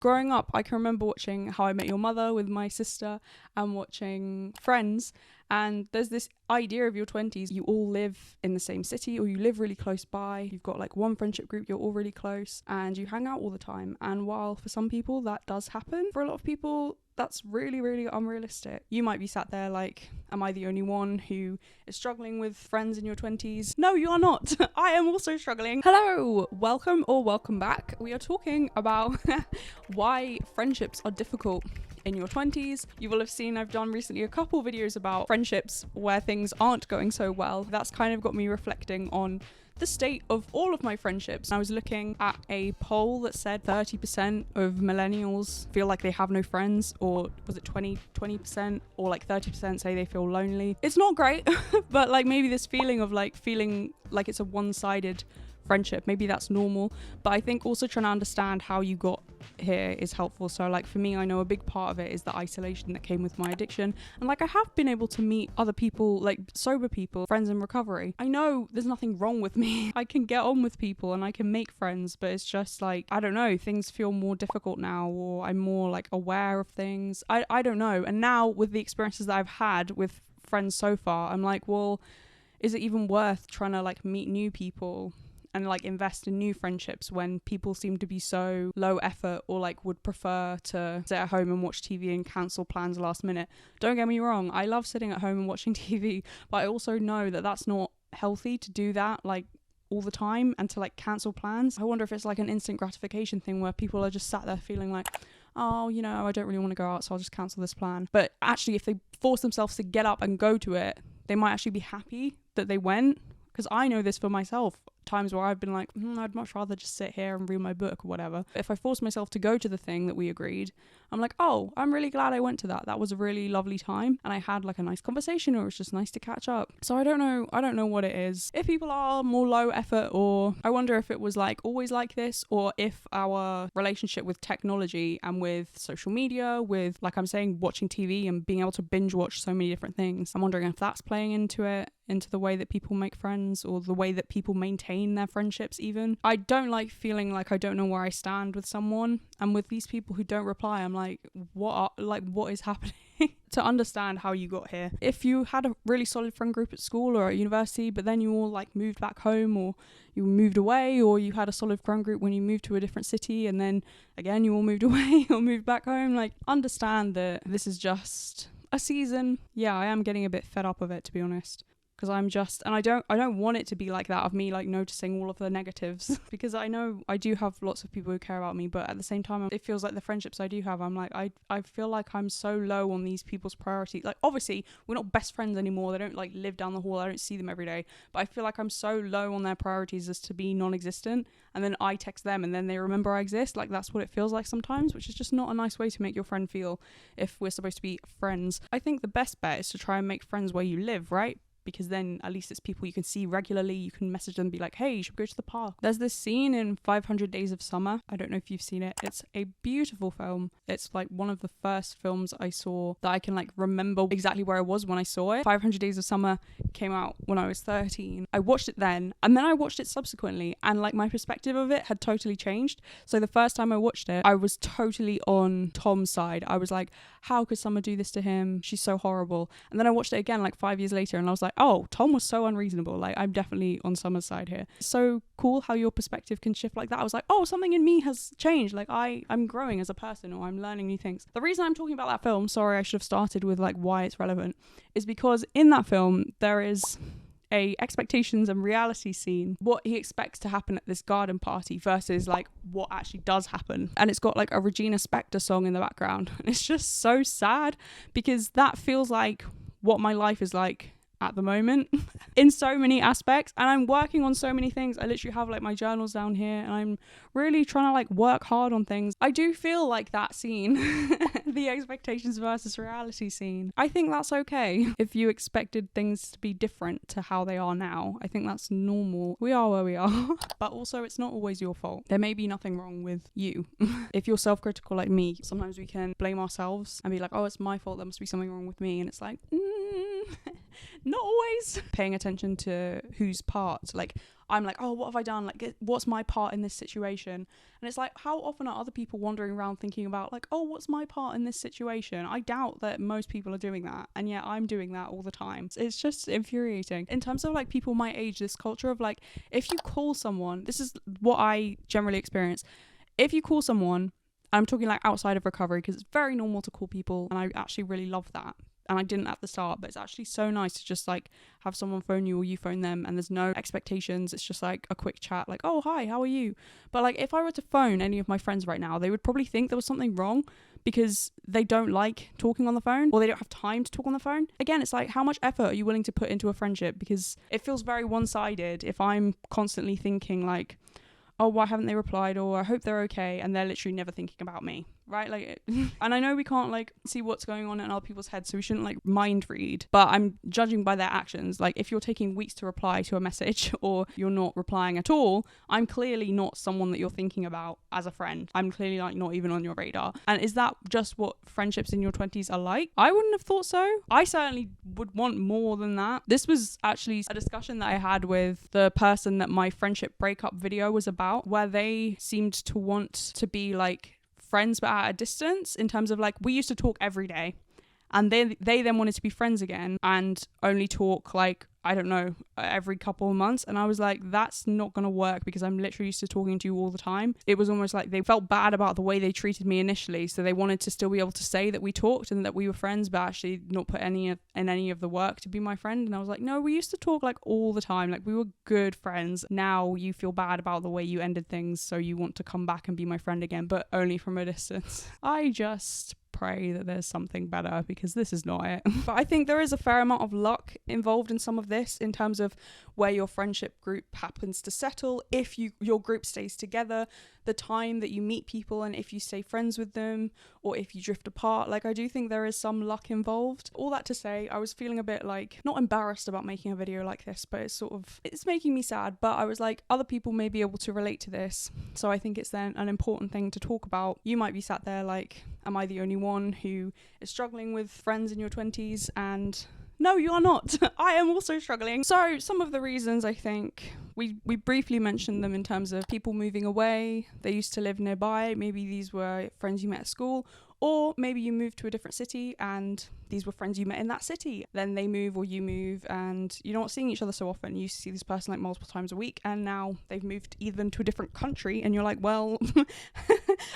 Growing up, I can remember watching How I Met Your Mother with my sister and watching Friends. And there's this idea of your 20s, you all live in the same city or you live really close by. You've got like one friendship group, you're all really close and you hang out all the time. And while for some people that does happen, for a lot of people, that's really, really unrealistic. You might be sat there like, am I the only one who is struggling with friends in your 20s? No, you are not. I am also struggling. Hello, welcome back. We are talking about why friendships are difficult in your 20s. You will have seen I've done recently a couple videos about friendships where things aren't going so well. That's kind of got me reflecting on the state of all of my friendships. I was looking at a poll that said 30% of millennials feel like they have no friends, or was it 20%, or like 30% say they feel lonely. It's not great, but like maybe this feeling of like feeling like it's a one-sided friendship, maybe that's normal. But I think also trying to understand how you got here is helpful. So like for me, I know a big part of it is the isolation that came with my addiction, and like I have been able to meet other people, like sober people, friends in recovery. I know there's nothing wrong with me. I can get on with people and I can make friends, but it's just like, I don't know, things feel more difficult now, or I'm more like aware of things. I don't know. And now with the experiences that I've had with friends so far, I'm like, well, is it even worth trying to like meet new people and like invest in new friendships when people seem to be so low effort, or like would prefer to sit at home and watch TV and cancel plans last minute? Don't get me wrong, I love sitting at home and watching TV, but I also know that that's not healthy to do that like all the time and to like cancel plans. I wonder if it's like an instant gratification thing where people are just sat there feeling like, oh, you know, I don't really want to go out, so I'll just cancel this plan. But actually, if they force themselves to get up and go to it, they might actually be happy that they went. Because I know this for myself, times where I've been like, I'd much rather just sit here and read my book or whatever. If I force myself to go to the thing that we agreed, I'm like, oh, I'm really glad I went to that. That was a really lovely time. And I had like a nice conversation, or it's just nice to catch up. So I don't know what it is. If people are more low effort, or I wonder if it was like always like this, or if our relationship with technology and with social media, with like I'm saying, watching TV and being able to binge watch so many different things, I'm wondering if that's playing into it, into the way that people make friends, or the way that people maintain their friendships even. I don't like feeling like I don't know where I stand with someone, and with these people who don't reply, I'm like, what is happening? To understand how you got here. If you had a really solid friend group at school or at university, but then you all like moved back home, or you moved away, or you had a solid friend group when you moved to a different city, and then again you all moved away or moved back home, like understand that this is just a season. Yeah, I am getting a bit fed up of it, to be honest. Because I'm just, and I don't want it to be like that, of me like noticing all of the negatives, because I know I do have lots of people who care about me, but at the same time it feels like the friendships I do have, I'm like, I feel like I'm so low on these people's priorities. Like obviously we're not best friends anymore, they don't like live down the hall, I don't see them every day, but I feel like I'm so low on their priorities as to be non-existent, and then I text them and then they remember I exist. Like that's what it feels like sometimes, which is just not a nice way to make your friend feel if we're supposed to be friends. I think the best bet is to try and make friends where you live, right? Because then at least it's people you can see regularly. You can message them and be like, hey, you should go to the park. There's this scene in 500 Days of Summer. I don't know if you've seen it. It's a beautiful film. It's like one of the first films I saw that I can like remember exactly where I was when I saw it. 500 Days of Summer came out when I was 13. I watched it then, and then I watched it subsequently, and like my perspective of it had totally changed. So the first time I watched it, I was totally on Tom's side. I was like, how could Summer do this to him? She's so horrible. And then I watched it again like 5 years later, and I was like, oh, Tom was so unreasonable. Like I'm definitely on Summer's side here. So cool how your perspective can shift like that. I was like, oh, something in me has changed. Like I'm growing as a person, or I'm learning new things. The reason I'm talking about that film, sorry, I should have started with like why it's relevant, is because in that film there is a expectations and reality scene, what he expects to happen at this garden party versus like what actually does happen. And it's got like a Regina Spektor song in the background, and it's just so sad, because that feels like what my life is like at the moment in so many aspects, and I'm working on so many things. I literally have like my journals down here, and I'm really trying to like work hard on things. I do feel like that scene the expectations versus reality scene. I think that's okay. If you expected things to be different to how they are now, I think that's normal. We are where we are. But also it's not always your fault. There may be nothing wrong with you. If you're self-critical like me, sometimes we can blame ourselves and be like, oh, it's my fault, there must be something wrong with me. And it's like, Not always. Paying attention to whose part. Like, I'm like, oh, what have I done? Like, what's my part in this situation? And it's like, how often are other people wandering around thinking about, like, oh, what's my part in this situation? I doubt that most people are doing that. And yet I'm doing that all the time. It's just infuriating. In terms of, like, people my age, this culture of, like, if you call someone, this is what I generally experience. If you call someone, I'm talking, like, outside of recovery, because it's very normal to call people. And I actually really love that. And I didn't at the start, but it's actually so nice to just like have someone phone you or you phone them, and there's no expectations. It's just like a quick chat, like, oh, hi, how are you? But like, if I were to phone any of my friends right now, they would probably think there was something wrong because they don't like talking on the phone, or they don't have time to talk on the phone. Again, it's like, how much effort are you willing to put into a friendship? Because it feels very one-sided if I'm constantly thinking like, oh, why haven't they replied? Or I hope they're okay. And they're literally never thinking about me, right? Like, and I know we can't like see what's going on in other people's heads, so we shouldn't like mind read, but I'm judging by their actions. Like, if you're taking weeks to reply to a message or you're not replying at all, I'm clearly not someone that you're thinking about as a friend. I'm clearly like not even on your radar. And is that just what friendships in your 20s are like? I wouldn't have thought so. I certainly would want more than that. This was actually a discussion that I had with the person that my friendship breakup video was about, where they seemed to want to be like friends but at a distance, in terms of like, we used to talk every day, and they then wanted to be friends again and only talk like, I don't know, every couple of months. And I was like, that's not gonna work, because I'm literally used to talking to you all the time. It was almost like they felt bad about the way they treated me initially, so they wanted to still be able to say that we talked and that we were friends, but actually not put any of the work to be my friend. And I was like, no, we used to talk like all the time, like we were good friends. Now you feel bad about the way you ended things, so you want to come back and be my friend again, but only from a distance. I just pray that there's something better, because this is not it. But I think there is a fair amount of luck involved in some of this, in terms of where your friendship group happens to settle, if your group stays together, the time that you meet people, and if you stay friends with them, or if you drift apart. Like, I do think there is some luck involved. All that to say, I was feeling a bit like, not embarrassed about making a video like this, but it's making me sad. But I was like, other people may be able to relate to this, so I think it's then an important thing to talk about. You might be sat there like, am I the only one who is struggling with friends in your 20s? And no, you are not. I am also struggling. So some of the reasons, I think, we briefly mentioned them in terms of people moving away. They used to live nearby. Maybe these were friends you met at school, or maybe you moved to a different city and these were friends you met in that city. Then they move, or you move, and you're not seeing each other so often. You see this person like multiple times a week, and now they've moved even to a different country, and you're like, well,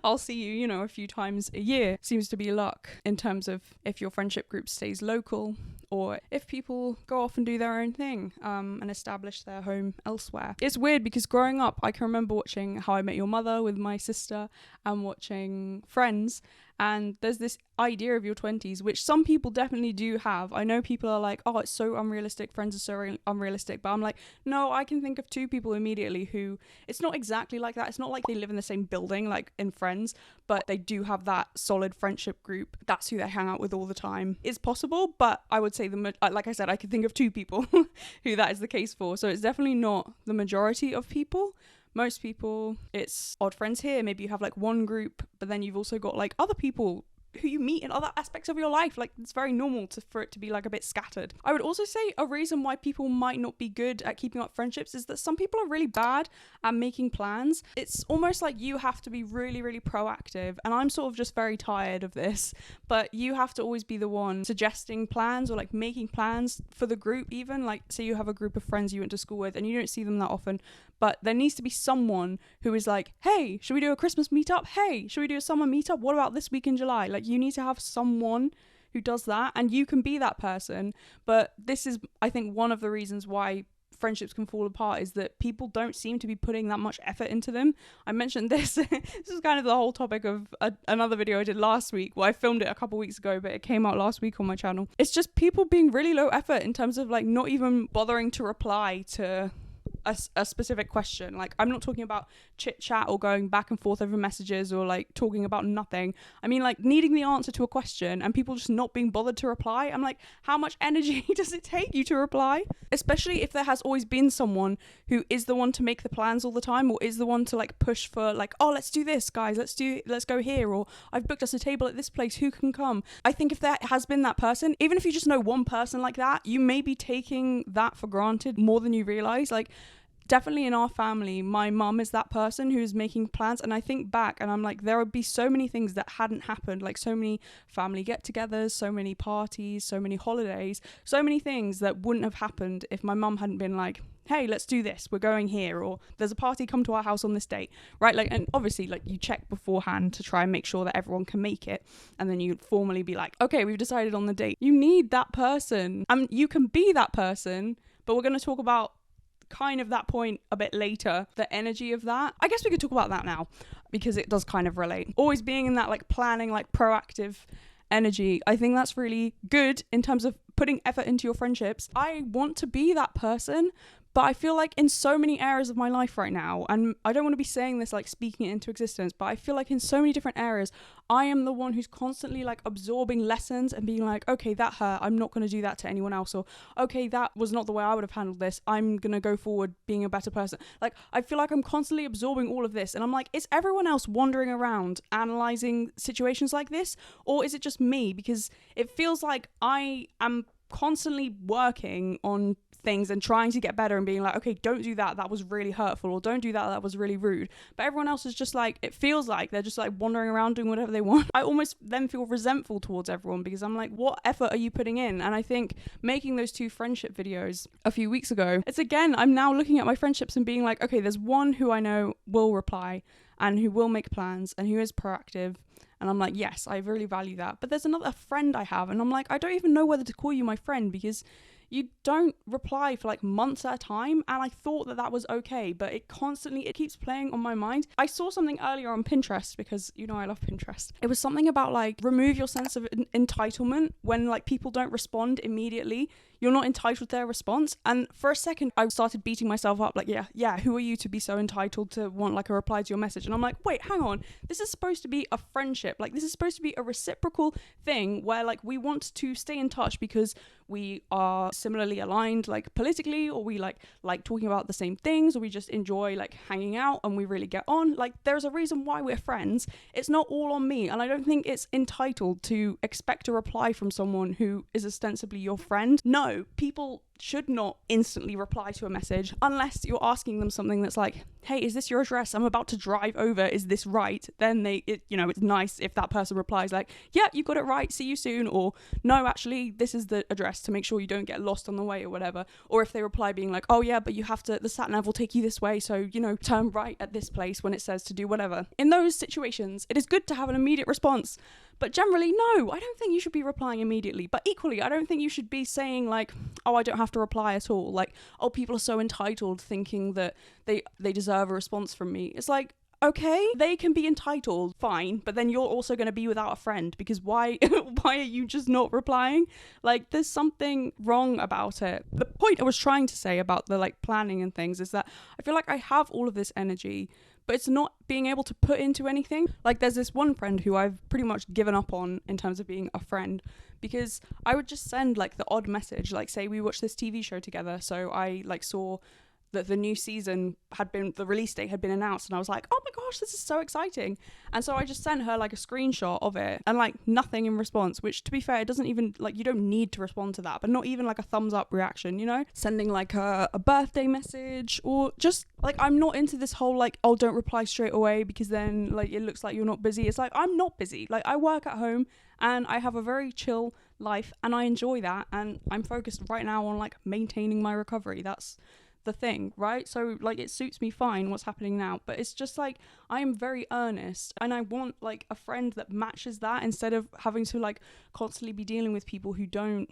I'll see you, a few times a year. Seems to be luck in terms of if your friendship group stays local, or if people go off and do their own thing and establish their home elsewhere. It's weird, because growing up, I can remember watching How I Met Your Mother with my sister and watching Friends. And there's this idea of your 20s, which some people definitely do have. I know people are like, oh, it's so unrealistic. Friends are so unrealistic. But I'm like, no, I can think of two people immediately who, it's not exactly like that. It's not like they live in the same building, like in Friends, but they do have that solid friendship group. That's who they hang out with all the time. It's possible, but I would say, like I said, I could think of two people who that is the case for. So it's definitely not the majority of people. Most people, it's odd friends here. Maybe you have like one group, but then you've also got like other people who you meet in other aspects of your life. Like, it's very normal for it to be like a bit scattered. I would also say a reason why people might not be good at keeping up friendships is that some people are really bad at making plans. It's almost like you have to be really, really proactive, and I'm sort of just very tired of this, but you have to always be the one suggesting plans, or like making plans for the group. Even like, say you have a group of friends you went to school with and you don't see them that often, but there needs to be someone who is like, hey, should we do a Christmas meetup? Hey, should we do a summer meetup? What about this week in July? Like, you need to have someone who does that, and you can be that person. But this is, I think, one of the reasons why friendships can fall apart, is that people don't seem to be putting that much effort into them. I mentioned this. This is kind of the whole topic of another video I did last week. Well, I filmed it a couple weeks ago, but it came out last week on my channel. It's just people being really low effort in terms of like not even bothering to reply to a specific question. Like, I'm not talking about chit chat or going back and forth over messages or like talking about nothing. I mean, like, needing the answer to a question and people just not being bothered to reply. I'm like, how much energy does it take you to reply? Especially if there has always been someone who is the one to make the plans all the time, or is the one to like push for like, oh, let's do this, guys, let's go here, or I've booked us a table at this place, who can come? I think if there has been that person, even if you just know one person like that, you may be taking that for granted more than you realize. Like, definitely in our family, my mum is that person who's making plans, and I think back and I'm like, there would be so many things that hadn't happened, like so many family get-togethers, so many parties, so many holidays, so many things that wouldn't have happened if my mum hadn't been like, hey, let's do this, we're going here, or there's a party, come to our house on this date, right? Like, and obviously, like, you check beforehand to try and make sure that everyone can make it, and then you formally be like, okay, we've decided on the date. You need that person, and you can be that person, but we're going to talk about kind of that point a bit later, the energy of that. I guess we could talk about that now because it does kind of relate. Always being in that like planning, like proactive energy. I think that's really good in terms of putting effort into your friendships. I want to be that person, but I feel like in so many areas of my life right now, and I don't want to be saying this like speaking it into existence, but I feel like in so many different areas, I am the one who's constantly like absorbing lessons and being like, okay, that hurt, I'm not going to do that to anyone else, or okay, that was not the way I would have handled this, I'm going to go forward being a better person. Like, I feel like I'm constantly absorbing all of this, and I'm like, is everyone else wandering around analysing situations like this, or is it just me? Because it feels like I am constantly working on things and trying to get better and being like, okay, don't do that, that was really hurtful, or don't do that, that was really rude. But everyone else is just like, it feels like they're just like wandering around doing whatever they want. I almost then feel resentful towards everyone because I'm like, what effort are you putting in? And I think making those 2 friendship videos a few weeks ago, it's again, I'm now looking at my friendships and being like, okay, there's one who I know will reply and who will make plans and who is proactive. And I'm like, yes, I really value that. But there's another friend I have, and I'm like, I don't even know whether to call you my friend because you don't reply for like months at a time. And I thought that that was okay, but it keeps playing on my mind. I saw something earlier on Pinterest because, you know, I love Pinterest. It was something about like, remove your sense of entitlement when like people don't respond immediately. You're not entitled to their response. And for a second, I started beating myself up like, yeah, who are you to be so entitled to want like a reply to your message? And I'm like, wait, hang on. This is supposed to be a friendship. Like, this is supposed to be a reciprocal thing where like we want to stay in touch because we are similarly aligned like politically, or we like talking about the same things, or we just enjoy like hanging out and we really get on. Like, there's a reason why we're friends. It's not all on me. And I don't think it's entitled to expect a reply from someone who is ostensibly your friend. No, people should not instantly reply to a message unless you're asking them something that's like, hey, is this your address? I'm about to drive over. Is this right? Then it's nice if that person replies like, yeah, you got it right. See you soon. Or no, actually, this is the address, to make sure you don't get lost on the way or whatever. Or if they reply being like, oh yeah, but you have to, the sat nav will take you this way. So, turn right at this place when it says to do whatever. In those situations, it is good to have an immediate response. But generally, no, I don't think you should be replying immediately. But equally, I don't think you should be saying like, oh, I don't have to reply at all. Like, oh, people are so entitled thinking that they deserve a response from me. It's like, okay, they can be entitled, fine, but then you're also going to be without a friend because why are you just not replying? Like, there's something wrong about it. The point I was trying to say about the like planning and things is that I feel like I have all of this energy, but it's not being able to put into anything. Like, there's this one friend who I've pretty much given up on in terms of being a friend, because I would just send like the odd message, like say we watched this TV show together, so I like saw that the new season the release date had been announced, and I was like, oh my gosh, this is so exciting. And so I just sent her like a screenshot of it and like nothing in response, which to be fair, it doesn't even like, you don't need to respond to that, but not even like a thumbs up reaction, sending like a birthday message, or just like, I'm not into this whole like, oh, don't reply straight away because then like it looks like you're not busy. It's like, I'm not busy. Like, I work at home and I have a very chill life and I enjoy that, and I'm focused right now on like maintaining my recovery. That's the thing, right? So like, it suits me fine what's happening now, but it's just like, I am very earnest and I want like a friend that matches that, instead of having to like constantly be dealing with people who don't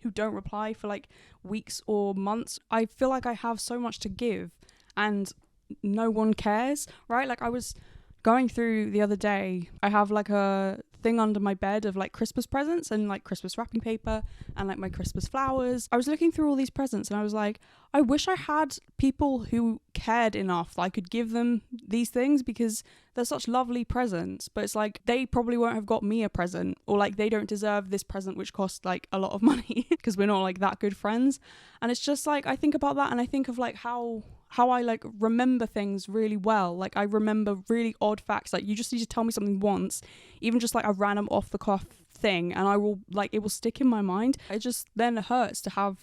reply for like weeks or months. I feel like I have so much to give and no one cares, right? Like, I was going through the other day, I have like a thing under my bed of like Christmas presents and like Christmas wrapping paper and like my Christmas flowers. I was looking through all these presents and I was like, I wish I had people who cared enough that I could give them these things, because they're such lovely presents, but it's like they probably won't have got me a present, or like they don't deserve this present which costs like a lot of money because we're not like that good friends. And it's just like, I think about that and I think of like how I like remember things really well. Like I remember really odd facts. Like you just need to tell me something once, even just like a random off the cuff thing, and I will like, it will stick in my mind. It just then hurts to have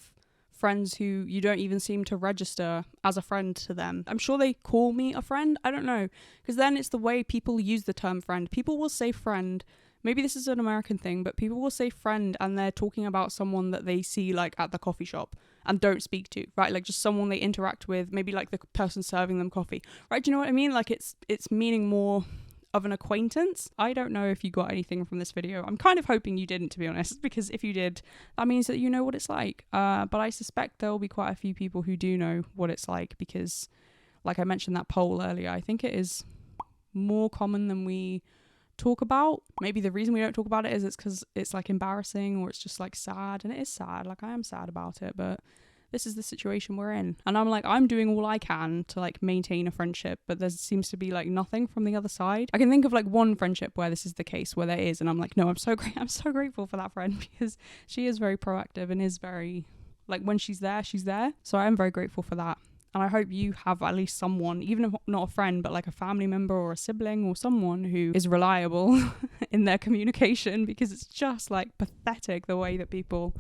friends who you don't even seem to register as a friend to them. I'm sure they call me a friend, I don't know, because then it's the way people use the term friend. People will say friend, maybe this is an American thing, but people will say friend and they're talking about someone that they see like at the coffee shop and don't speak to, right? Like just someone they interact with, maybe like the person serving them coffee, right? Do you know what I mean? Like it's meaning more of an acquaintance. I don't know if you got anything from this video. I'm kind of hoping you didn't, to be honest, because if you did, that means that you know what it's like. But I suspect there will be quite a few people who do know what it's like, because like I mentioned that poll earlier, I think it is more common than we talk about. Maybe the reason we don't talk about it is it's because it's like embarrassing, or it's just like sad, and it is sad. Like I am sad about it, but this is the situation we're in. And I'm like, I'm doing all I can to like maintain a friendship, but there seems to be like nothing from the other side. I can think of like one friendship where this is the case, where there is, and I'm like, no, I'm so grateful for that friend, because she is very proactive and is very like, when she's there. So I am very grateful for that. And I hope you have at least someone, even if not a friend, but like a family member or a sibling or someone who is reliable in their communication, because it's just like pathetic the way that people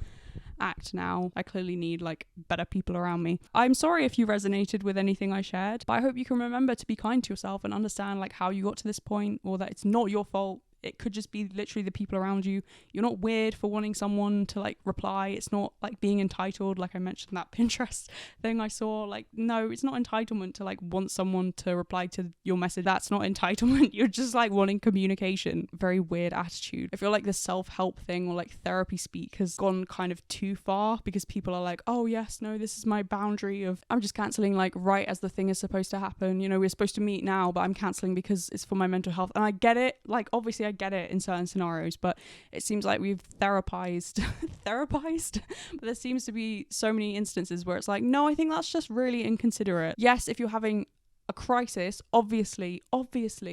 act now. I clearly need like better people around me. I'm sorry if you resonated with anything I shared, but I hope you can remember to be kind to yourself and understand like how you got to this point, or that it's not your fault. It could just be literally the people around you. You're not weird for wanting someone to like reply. It's not like being entitled, like I mentioned that Pinterest thing I saw. Like, no, it's not entitlement to like want someone to reply to your message. That's not entitlement. You're just like wanting communication. Very weird attitude. I feel like the self-help thing or like therapy speak has gone kind of too far, because people are like, oh yes, no, this is my boundary of, I'm just cancelling like right as the thing is supposed to happen. You know, we're supposed to meet now, but I'm cancelling because it's for my mental health. And I get it. Like, obviously I get it in certain scenarios, but it seems like we've therapized, but there seems to be so many instances where it's like, no, I think that's just really inconsiderate. Yes, if you're having a crisis, obviously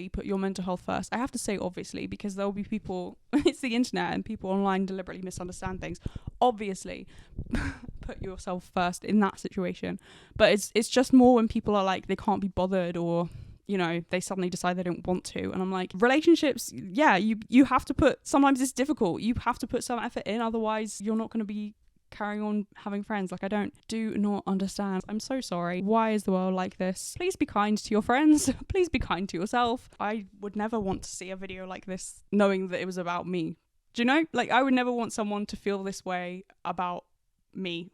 put your mental health first. I have to say obviously, because there will be people, it's the internet and people online deliberately misunderstand things. Obviously put yourself first in that situation, but it's just more when people are like, they can't be bothered, or you know, they suddenly decide they don't want to. And I'm like, relationships, yeah, you have to put, sometimes it's difficult, you have to put some effort in, otherwise you're not going to be carrying on having friends. Like, I do not understand. I'm so sorry. Why is the world like this? Please be kind to your friends. Please be kind to yourself. I would never want to see a video like this knowing that it was about me. Do you know? Like, I would never want someone to feel this way about me,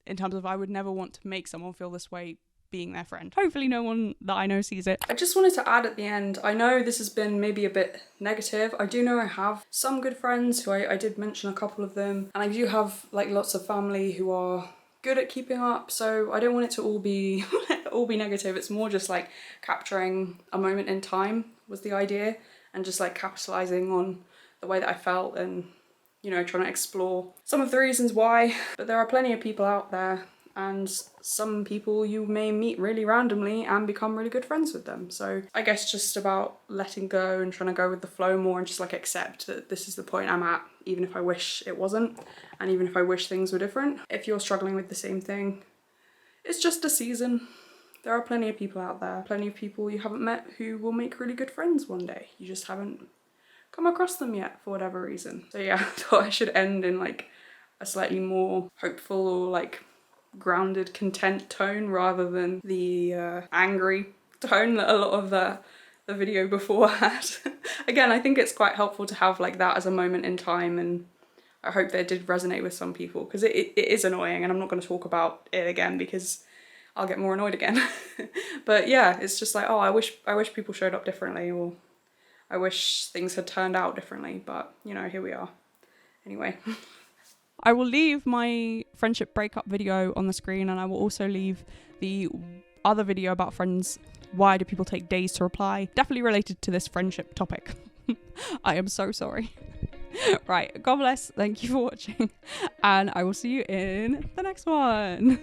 in terms of I would never want to make someone feel this way being their friend. Hopefully no one that I know sees it. I just wanted to add at the end, I know this has been maybe a bit negative. I do know I have some good friends who I did mention a couple of them, and I do have like lots of family who are good at keeping up, so I don't want it to all be negative. It's more just like capturing a moment in time was the idea, and just like capitalizing on the way that I felt, and you know, trying to explore some of the reasons why. But there are plenty of people out there, and some people you may meet really randomly and become really good friends with them. So I guess just about letting go and trying to go with the flow more, and just like accept that this is the point I'm at, even if I wish it wasn't, and even if I wish things were different. If you're struggling with the same thing, it's just a season. There are plenty of people out there, plenty of people you haven't met who will make really good friends one day. You just haven't come across them yet for whatever reason. So yeah, I thought I should end in like a slightly more hopeful or like grounded, content tone, rather than the angry tone that a lot of the video before had. Again, I think it's quite helpful to have like that as a moment in time, and I hope that it did resonate with some people, because it is annoying, and I'm not going to talk about it again because I'll get more annoyed again. But yeah, it's just like, oh, I wish people showed up differently, or I wish things had turned out differently, but you know, here we are. Anyway. I will leave my friendship breakup video on the screen, and I will also leave the other video about friends. Why do people take days to reply? Definitely related to this friendship topic. I am so sorry. Right, God bless. Thank you for watching. And I will see you in the next one.